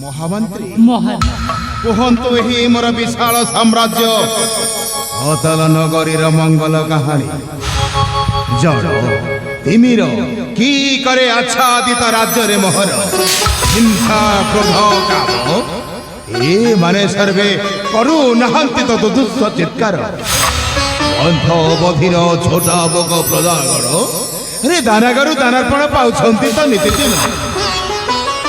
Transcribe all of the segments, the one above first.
महामंत्री कहतु यही मोर विशाल साम्राज्य अतल नगरीर मंगल कहानी जड़ तिमिर की करे आच्छादित राज्य रे मोहर हिंसा क्रोध काम ए माने सर्वे करू नाहंती तो दुस्स चित्कार अंध बधिर छोटा बोग प्रजागर अरे दानागरु दानार्पण पाउछंती तो नीतिदिन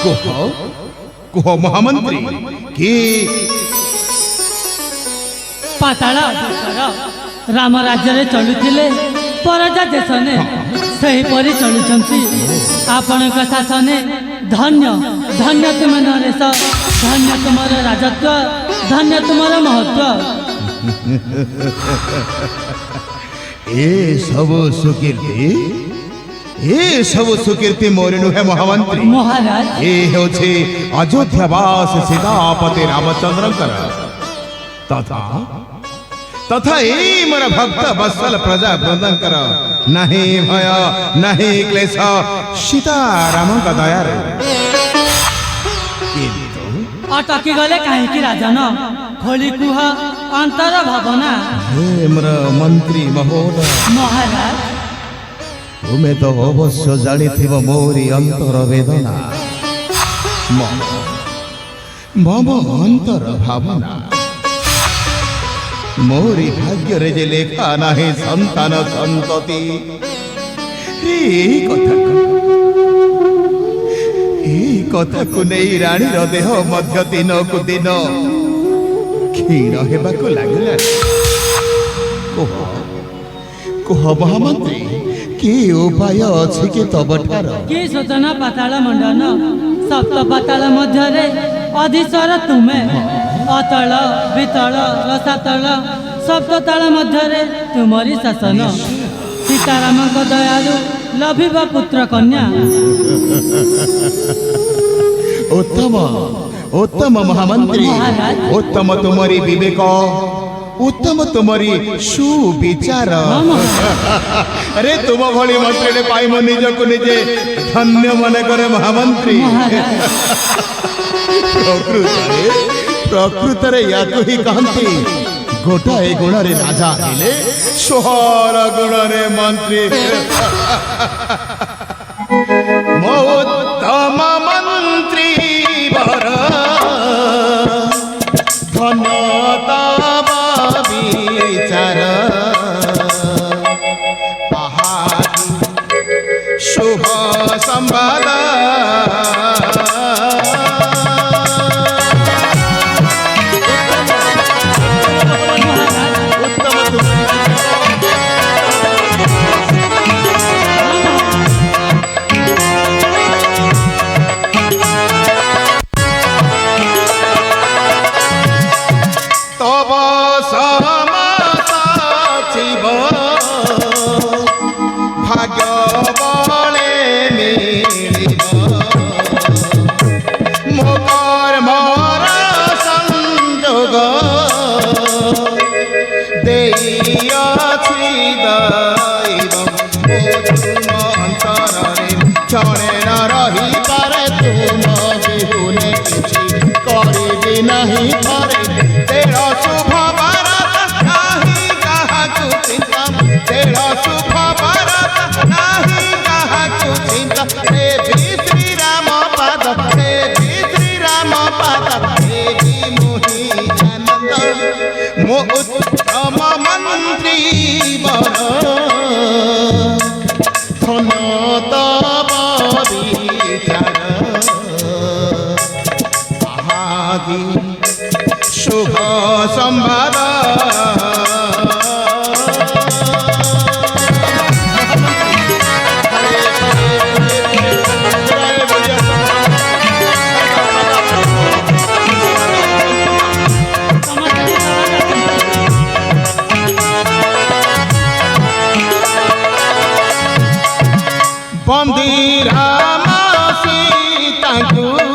कुह कुह महामंत्री की पाताल राम राज्य रे चलुथिले परजा देशने सही परि चलुछंती आपणक शासने धन्य धन्य तुम नरेश धन्य तुमर राजत्व धन्य तुमर महत्व ए सब सुकीर्ति ए सब सुकीर्ति मोर नुहे महामंत्री महाराज ए होछे अयोध्यावास सीतापति रामचंद्रंकर तथा तथा ए मोर भक्त वत्सल प्रजा वृंदंकर नहीं भय नहीं क्लेश सीताराम का दया रे अटकी गले कहीं राजन खोली कुह अंतर भावना हे मोर मंत्री महोदय महाराज तुम्हें तो अवश्य जानी मोरी अंतर वेदना मम अंतर भावना मोरी भाग्य रे जे लेखा नाही संतान संतति कथा को नहीं रानी देह मध्य दिन को दिन क्षीण हेबाकु लागला कह कह महामंत्री कि उपाय अछि कि तब ठार कि सूचना पाताल मंडन सप्त पाताल मध्य रे अधिसर तुमे अतल वितल रसातल सप्ततल मध्य रे तुमरी शासन सीताराम को दयालु लभिब पुत्र कन्या उत्तम उत्तम महामंत्री उत्तम तुम्हारी विवेक उत्तम तुम्हारी सुविचार अरे तुम भली मंत्री पाई मो निज को निजे धन्य मन करे महामंत्री प्रकृत रे या तो ही कहती गोटाए गुण रे राजा हेले 16 गुण रे मंत्री मो उत्तम मंत्री वर धनता विचार शुभ संवाद क्षणे न रही पारे तुम बिहुने किछि करिबि नहीं थरे तेरा शुभ बारत नहीं काहाकु चिंता तेरा शुभ बारत नहीं काहाकु चिंता हे श्री राम पाद हे श्री राम पाद हे मोहि आनंद मो उत्तम मंत्री वर धनता शुभ संवाद बंदी राम सीता को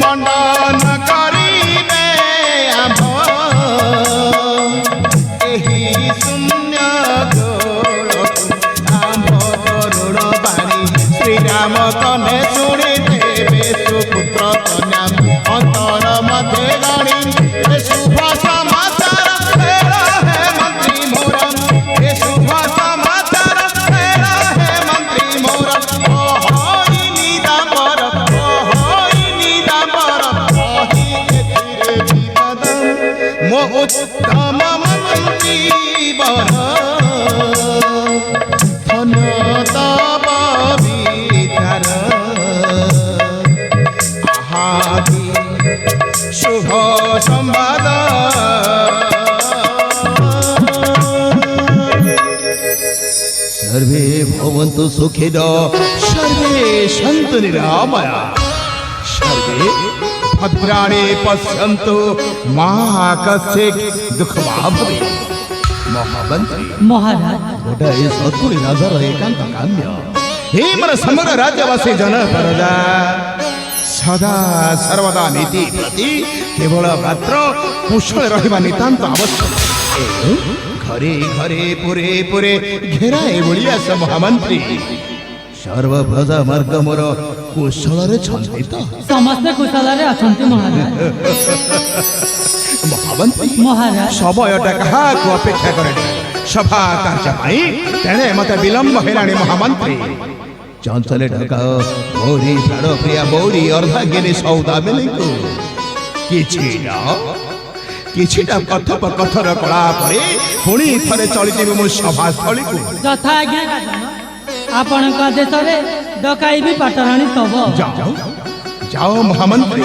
मंडन करिबे জীবন ধন তব বিচার আহাদি শুভ সম্বাদ सर्वे भवन्तु सुखिन सर्वे सन्तु निरामया सर्वे भद्राणि पश्यन्तु मा कश्चित् दुःखं मा भवेत् महामन्त्री মহারাজ गोटाए सद्गुणी राजार एकान्त काम्य हे मन समग्र राज्यवासी जन प्रजा सदा सर्वदा नीति प्रति केवल मात्र कुशल रहिबा नितान्त आवश्यक घरे घरे पुरे पुरे घेराए बोलिया स महामंत्री सर्व प्रजा मार्ग मोर कुशल रे छन्ति त ସମସ୍ତେ କୁଶଳରେ ଅଛନ୍ତି ମହାରାଜ महामंत्री ମହାରାଜ समयटा काहाକୁ अपेक्षा करे सभा कार्य पाई तेणे मते विलंब हेलाणी महामंत्री चंचले ढकाओ गौरी प्राण प्रिया गौरी अर्धांगिनी सौदा मिलिको किछिटा कथोपकथन कला परे पुणी थरे चली जीव मो सभास्थली को ଯଥା ଆଜ୍ଞା ରାଜନ ଆପଣଙ୍କ ଆଦେଶରେ ଡକାଇବି ପାଟରାଣୀ ତବ जाओ जाओ महामंत्री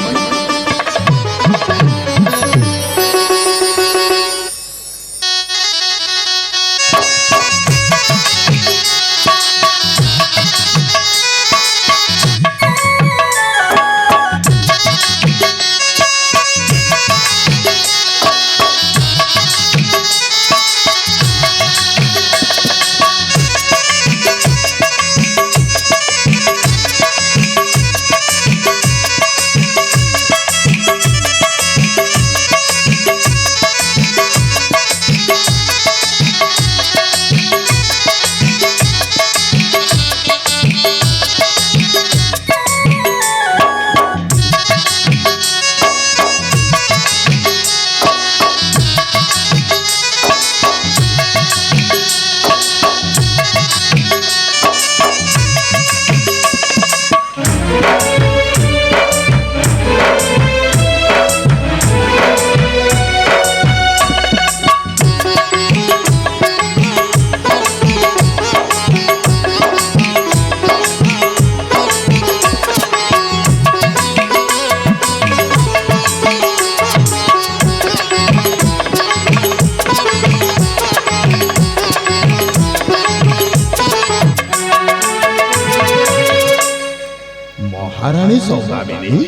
महाराणी सौदामिनी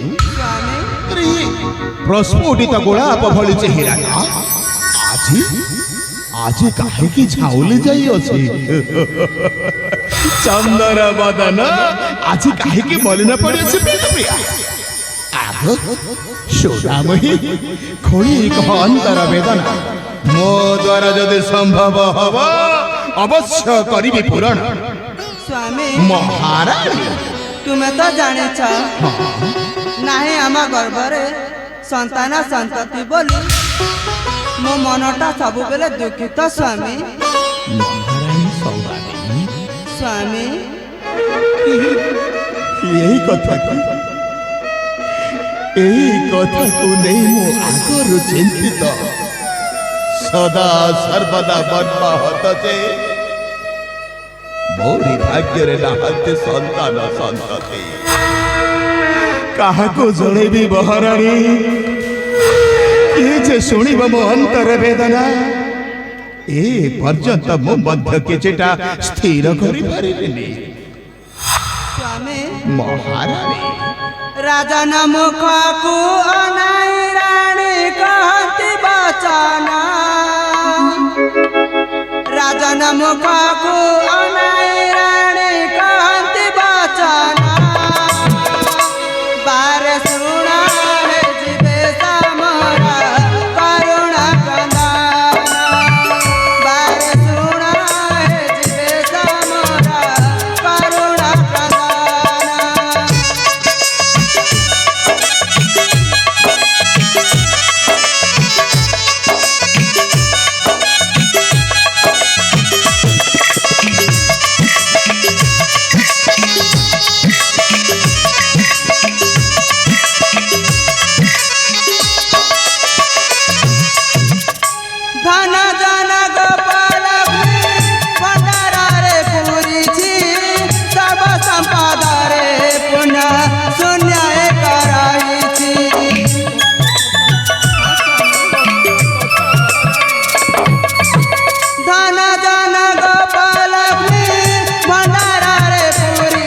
प्रस्फुटित गोलाप भली चेहराटा आजी आजी काहे की झाउली जाई अछि चंदन बदन आजी काहे की मलिन पड़ी अछि प्रिया आगो सौदामही खोली कह अंतर वेदना मो द्वारा यदि संभव हब अवश्य करिबी पूरण स्वामी महाराणी तुमे तो जानिछ नाही आम गर्भरे संतान संतति बोली मो मनटा सब बेले दुखित स्वामी महाराणी सौदामिनी स्वामी यही कथा को नहीं मो आगरु चिंतित सदा सर्वदा बर्बाहत जे मोरी भाग्य रे नाहते संतान संतति काहाको जणेबी महाराणी ये जे सुनिब मो अंतर वेदना ए पर्यंत मो मध्य किछटा स्थिर करि पारिबिनी स्वामी महाराणी राजन मुख को अनाई रानी कहती बचना राजन मुख को अनाई रानी कहती बचना बार सुना है जीवे समरा करुणा कंदाना बार सुना है जीवे समरा करुणा कंदाना जन गोपाल भंडारे पूरी सर्व संपदा रे पुण्य शून्य कराई धन जन गोपाल भंडारे पूरी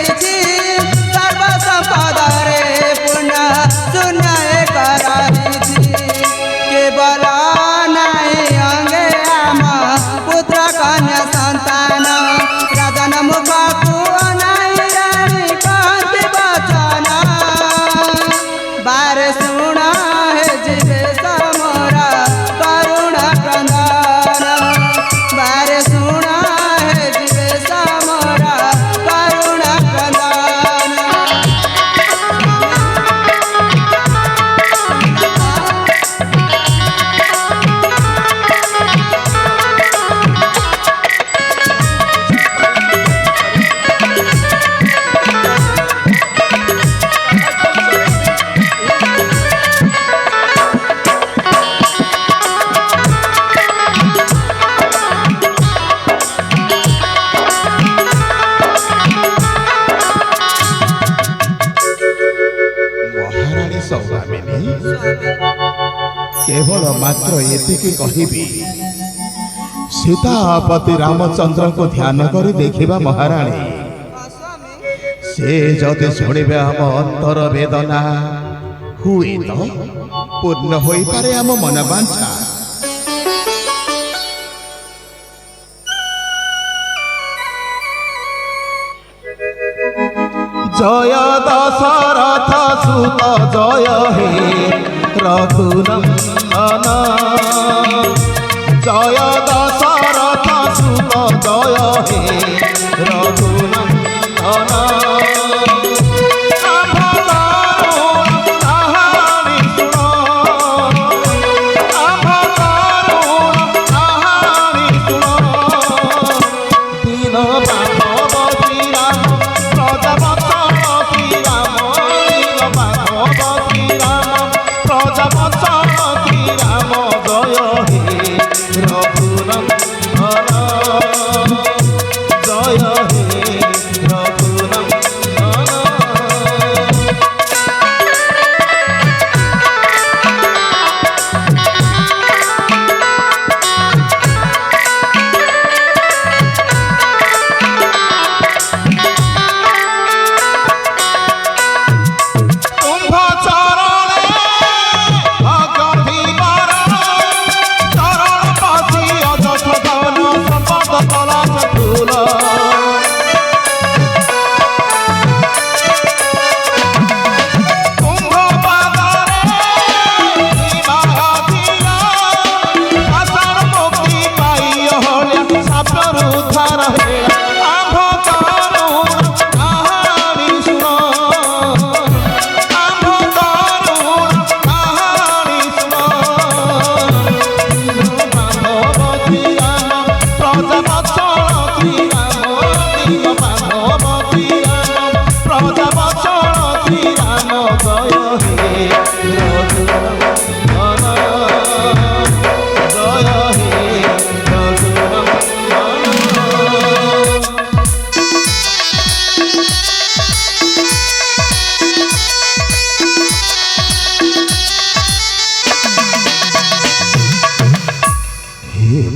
सर्व संपदा रे पुण्य शून्य कराई केवल नहीं अंगे आम पुत्र कन्या संतान राजन मुख नहीं रानी कांति बचन बार सुना है जीवे समोरा करुण क्रंदन बार सुना है जीवे समोरा करुण क्रंदन ମହାରାଣୀ ସୌଦାମିନୀ କେବଳ ମାତ୍ର ଏତିକି କହିବି ସୀତାପତି ରାମଚନ୍ଦ୍ରଙ୍କୁ ଧ୍ୟାନ କରି ଦେଖିବା ମହାରାଣୀ ସେ ଯଦି ଶୁଣିବେ ଆମ ଅନ୍ତର ବେଦନା ହୁଏତ ପୂର୍ଣ୍ଣ ହୋଇପାରେ ଆମ ମନବାଞ୍ଛା জয় দশরথ সুত জয় হে রঘুনন্দন জয় দশরথ সুত জয় হে রঘুনন্দন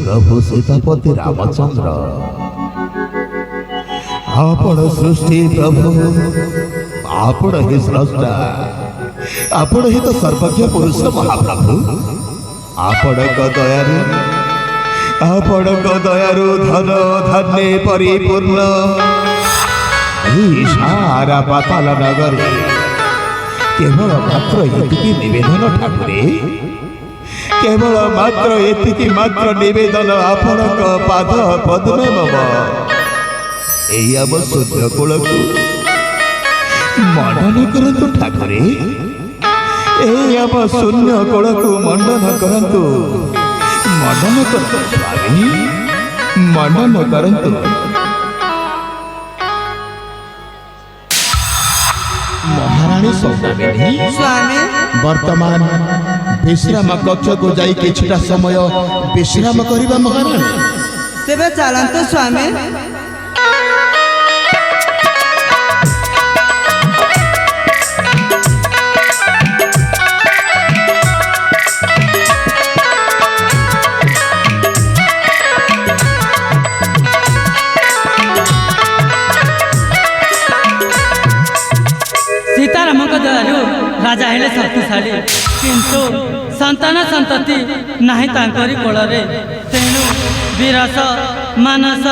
प्रभु सीतापति रामचंद्र आपण सृष्टि प्रभु आपण ही स्रष्टा आपण ही तो सर्वज्ञ पुरुष महाप्रभु आपण दयारु धन धन्य परिपूर्ण सारा पाताल नगरी केवल मात्र एतिकी निवेदन ठाकुरे केवल मात्र एतिकी मात्र निवेदन आपणक पाद पद्मे मम एई आम सूर्य कूल को मंडन करतु ठाकुरे एई आम शून्य कूल को मंडन करतु स्वामी मंडन करतु महारानी सौदामिनी स्वामी वर्तमान विश्राम कक्ष को जाई किछटा समय विश्राम करिबा महारानी। तेबे चलंतु स्वामी। सीतारामक दयालु राजा हेले शक्तिशाली किंतु संतान संतति नाही तांकरी कोଳରେ तेणु विरस मानस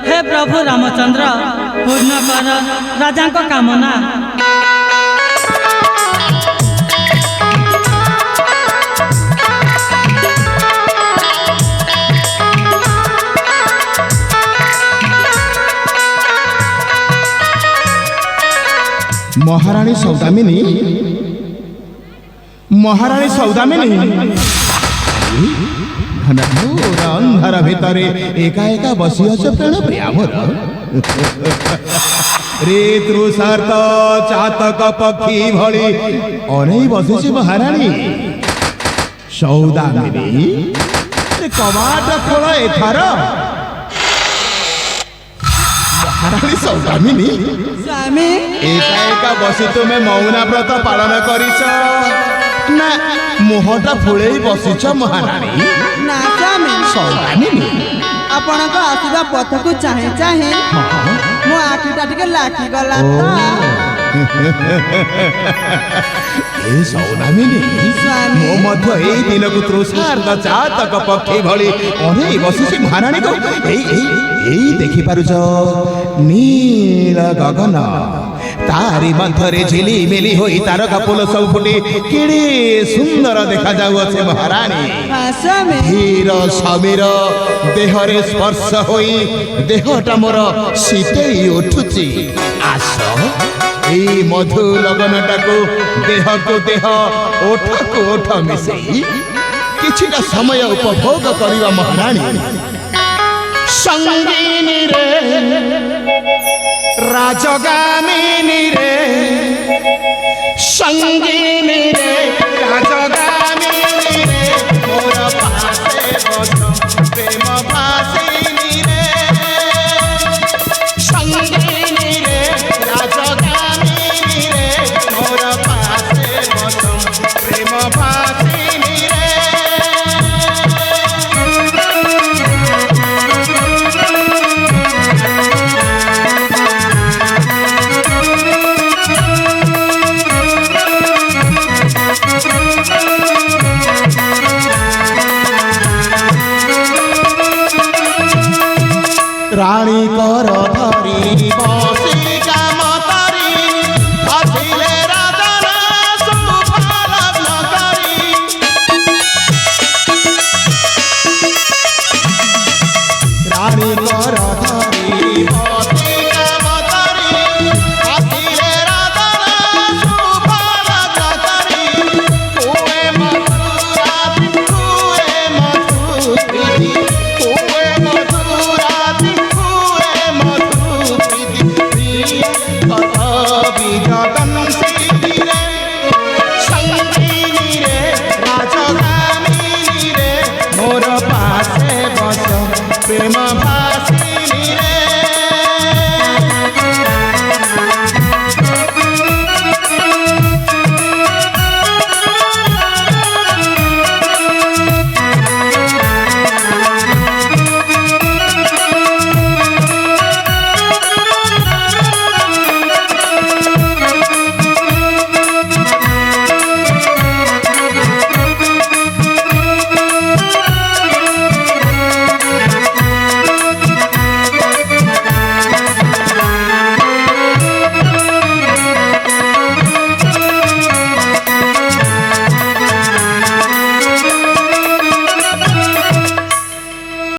हे प्रभु रामचंद्र पूर्ण कर राजांक कामना। महारानी सौदामिनी, महारानी सौदामिनी घनघोर अंधार भितरे एका एका बसी अछ प्राण प्रियामर रे तृषार्थ चातक पक्षी भली अनेई बसिछि महारानी सौदामिनी। कवाट खोल एथार महारानी सौदामिनी। स्वामी एका एका बसी तुमे मौना व्रत पालन करिछ ना मुहटा फुलेई बसिछ महारानी? ना स्वामी सौदामिनी आपणक आसीबा पथ को चाहे चाहे मो आखिटा टिके लाखी गला तो ए सौदामिनी स्वामी मो मध्य एई दिन को तृषार्थ चातक पक्षी भली अनेई बसिछि महारानी को एई देखि पारुछ नील गगन तारी मध्यरे झिली मिली होई तारका फूल सब फुटी केड़े सुंदर देखा जाउअछे महारानी। हाँ स्वामी धीर समीर देहरे स्पर्श होई देहटा मोर शीतई उठुची। आस ए मधु लगनटाको देह को देह ओठ को ओठ मिसेई किछिटा समय उपभोग करिवा महारानी। संगीनी रे राजगामिनी रे संगीनी रे राजगामिनी रे मोर पासे बस प्रेम भासिनी रे संगीनी रे राजगामिनी रे मोर पासे बस प्रेम भासिनी रे। रानी कर धरी बसी काम करी हसिले राजन सुफल करी रानी कर धरी बसी काम करी हसिले राजन सुफल करी कुए मधुरा कुए मधुरी कुए मधुरा प्रेम